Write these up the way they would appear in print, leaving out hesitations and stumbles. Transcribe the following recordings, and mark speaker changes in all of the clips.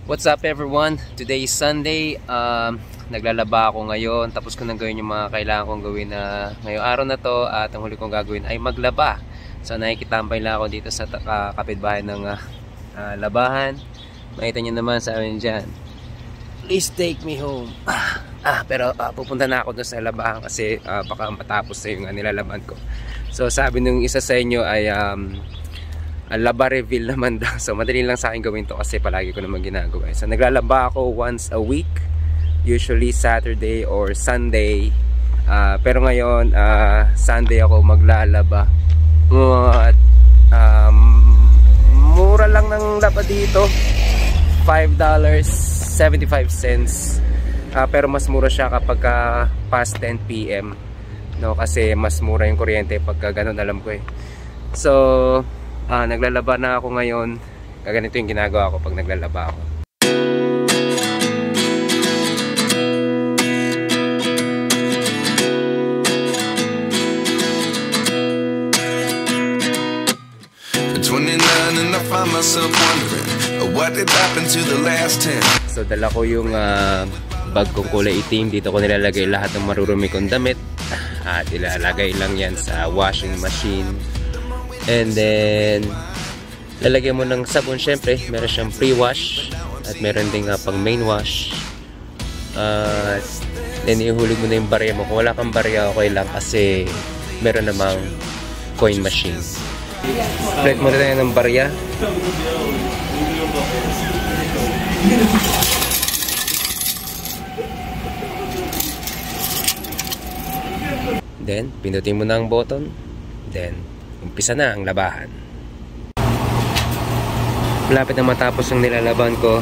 Speaker 1: What's up everyone? Today is Sunday. Naglalaba ako ngayon. Tapos ko nang gawin yung mga kailangan kong gawin na ngayong araw na to. At ang huli kong gagawin ay maglaba. So nakikitambay lang ako dito sa kapitbahay ng labahan. Makita nyo naman sa amin dyan, please take me home. Pero pupunta na ako doon sa labahan kasi baka matapos na yung nilalaban ko. So sabi nung isa sa inyo ay laba reveal naman daw. So madali lang sa akin gawin to kasi palagi ko naman ginagawa. So naglalaba ako once a week, usually Saturday or Sunday. Pero ngayon Sunday ako maglalaba. At mura lang ng laba dito, $5.75. Pero mas mura siya kapag past 10 PM, no? Kasi mas mura yung kuryente pagka ganun, alam ko eh. So naglalaba na ako ngayon. Ganito yung ginagawa ko pag naglalaba ako. So dala ko yung bag kong kulay itim. Dito ko nilalagay lahat ng marurumi kong damit. At ilalagay lang yan sa washing machine. And then lalagyan mo ng sabon, syempre meron siyang pre-wash at meron din pang main wash. Then ihulog mo na yung barya mo. Kung wala kang barya, okay lang kasi meron namang coin machine. Split mo na tayo ng barya. Then pindutin mo na ang button. Then umpisa na ang labahan. Malapit na matapos ang nilalaban ko.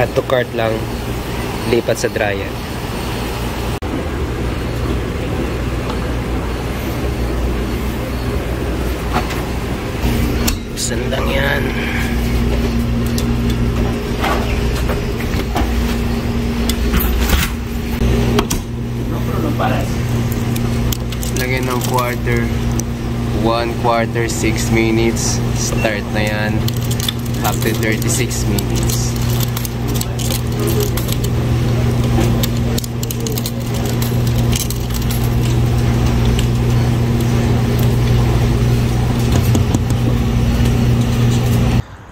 Speaker 1: Add to cart lang. Lipat sa dryer. Buksan lang yan. Lagyan ng quarter. 1/4, 6 minutes. Start na yan up to 36 minutes.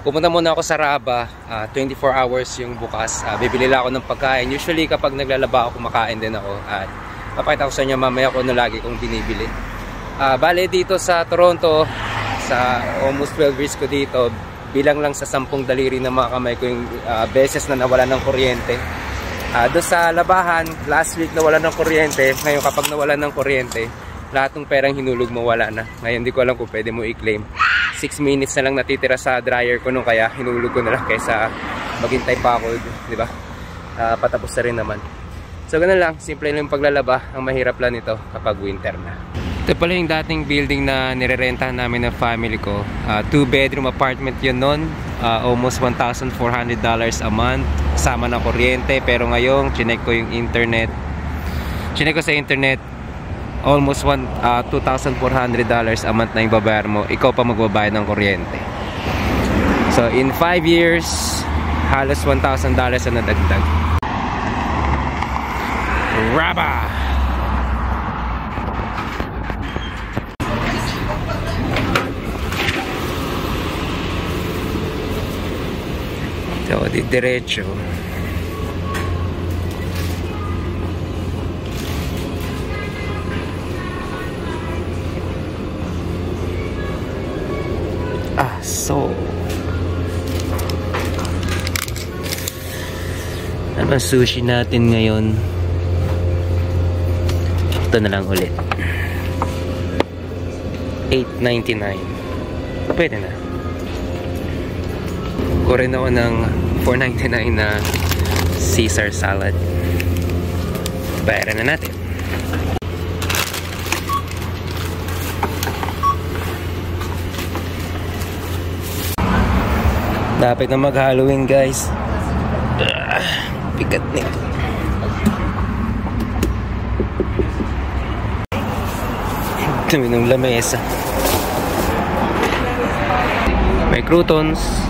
Speaker 1: Pumunta muna ako sa Raba. 24 hours yung bukas. Bibili lang ako ng pagkain. Usually kapag naglalaba ako, kumakain din ako. At papakita ko sa inyo mamaya kung ano lagi kong binibili. Bale dito sa Toronto, sa almost 12 years ko dito, bilang lang sa 10 daliri ng mga kamay ko yung beses na nawalan ng kuryente. Doon sa labahan, last week nawalan ng kuryente. Ngayon kapag nawalan ng kuryente, lahat ng perang hinulog mo wala na. Ngayon di ko alam kung pwede mo i-claim. 6 minutes na lang natitira sa dryer ko nung kaya hinulog ko na lang kaysa maghintay pa ako, di ba? Patapos na rin naman. So ganun lang, simple lang yung paglalaba. Ang mahirap lang nito kapag winter na. Ito pala yung dating building na nirerentahan namin ng family ko. 2-bedroom apartment yun nun. Almost $1,400 a month. Kasama ng kuryente. Pero ngayon, chinek ko yung internet. Chinek ko sa internet, almost $2,400 a month na yung babayar mo. Ikaw pa magbabayad ng kuryente. So in 5 years, halos $1,000 na nadagdag. Raba! So, diretso. So ano ang sushi natin ngayon? Ito na lang ulit. $8.99. Pwede na. Kurin ako ng $4.99 na Caesar salad. Bayaran na natin. Dapat na mag-Halloween, guys. Bigat nito. Dami ng lamesa. May croutons.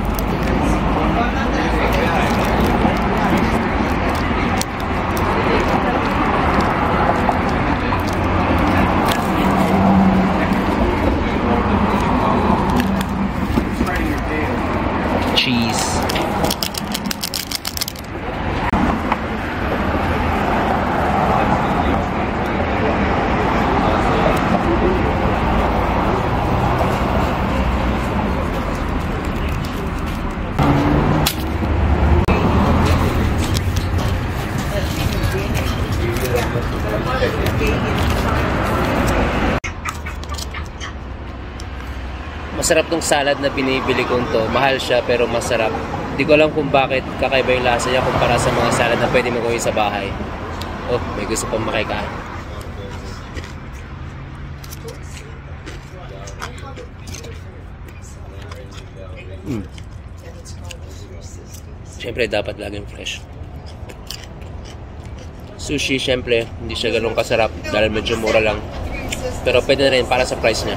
Speaker 1: Masarap tong salad na binibili kong to. Mahal siya pero masarap. Hindi ko alam kung bakit kakaiba yung lasa niya kumpara sa mga salad na pwede mo gawin sa bahay. Oh, may gusto pang makikain. Siyempre dapat laging fresh. Sushi siyempre hindi siya ganun kasarap dahil medyo mura lang. Pero pwede na rin para sa price niya.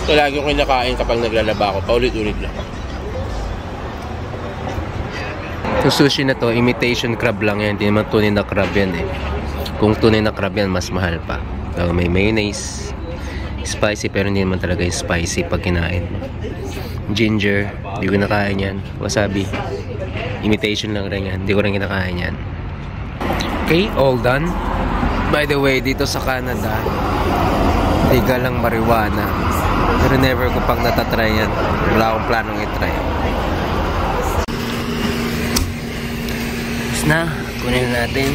Speaker 1: So, lagi ko kinakain kapag naglalaba ako. Paulit-ulit lang. Yung sushi na to, imitation crab lang yan. Hindi naman tunay na crab yan eh. Kung tunay na crab yan, mas mahal pa. So, may mayonnaise. Spicy, pero hindi naman talaga yung spicy pag kinain. Ginger. Hindi ko nakain yan. Wasabi. Imitation lang rin yan. Hindi ko rin kinakain yan. Okay, all done. By the way, dito sa Canada, legal lang marijuana. Pero never ko pang natatry yan. Wala akong planong itry. Tapos na. Kunin natin.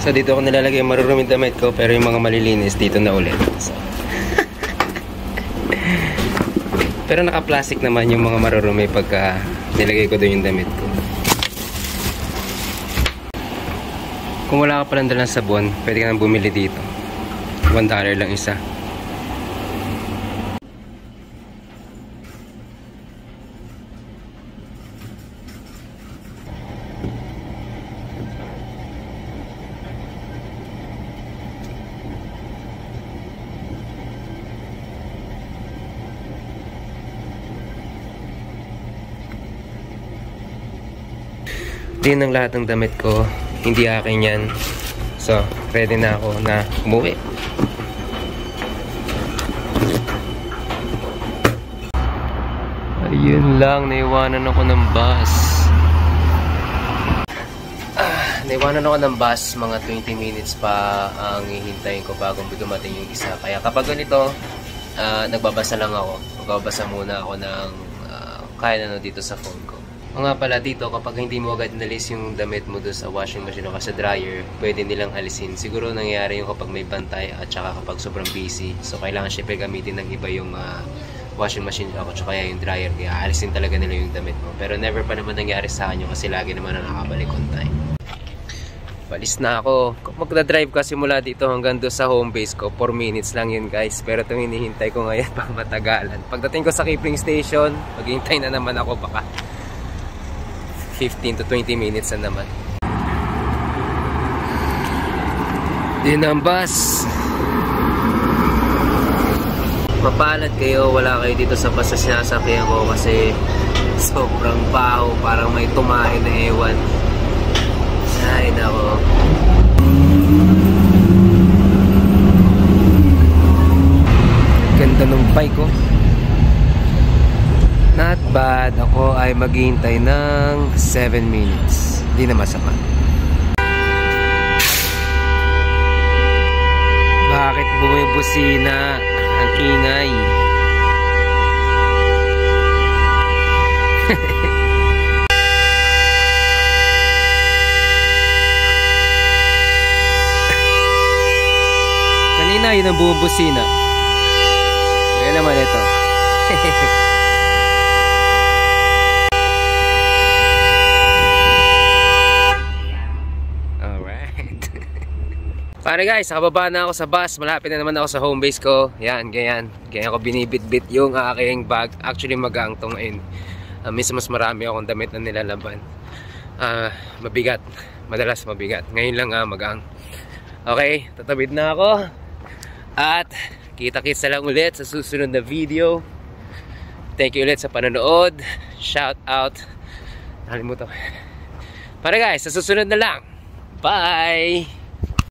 Speaker 1: So dito ako nilalagay yung maruruming damit ko. Pero yung mga malilinis dito na ulit. So. Pero naka-plastic naman yung mga marurumi pagka nilagay ko doon yung damit ko. Kung wala ka palang dalang sabon, pwede ka nang bumili dito. $1 lang isa. Din ang lahat ng damit ko. Hindi akin yan. So, ready na ako na umuwi. Ayun lang, naiwanan ako ng bus. Naiwanan ako ng bus, mga 20 minutes pa ang hihintayin ko bago dumating yung isa. Kaya kapag ganito, nagbabasa lang ako. Magbabasa muna ako ng kaya na dito sa phone ko. O nga pala dito, kapag hindi mo agad nalis yung damit mo doon sa washing machine o sa dryer, pwede nilang alisin. Siguro nangyayari yung kapag may bantay at saka kapag sobrang busy. So kailangan syempre gamitin ng iba yung washing machine ako tsaka yung dryer. Kaya alisin talaga nila yung damit mo. Pero never pa naman nangyari sa akin kasi lagi naman na nakabalik on time. Balis na ako. Kung magdadrive kasi mula dito hanggang doon sa home base ko, 4 minutes lang yun guys. Pero itong hinihintay ko ngayon pang matagalan. Pagdating ko sa Kipling Station, maghihintay na naman ako baka 15 to 20 minutes na naman. Yun ang bus. Mapalad kayo, wala kayo dito sa bus na sinasakyan ko kasi sobrang baho, parang may tumain na ewan. Ay nako. Ganda ng bike ko. Not bad. Ako ay maghihintay ng 7 minutes. Hindi na masama. Bakit bumibusina? Ang ingay. Kanina yun ang bumibusina. Ngayon naman ito. Pare guys, nakababa na ako sa bus. Malapit na naman ako sa home base ko. Yan, ganyan. Ganyan ako binibit-bit yung aking bag. Actually, magaang to ngayon. Minsan mas marami akong damit na nilalaban. Mabigat. Madalas mabigat. Ngayon lang magaang. Okay, tatawid na ako. At kita-kits na lang ulit sa susunod na video. Thank you ulit sa panonood. Shout out. Nakalimutan ko. Para guys, sa susunod na lang. Bye!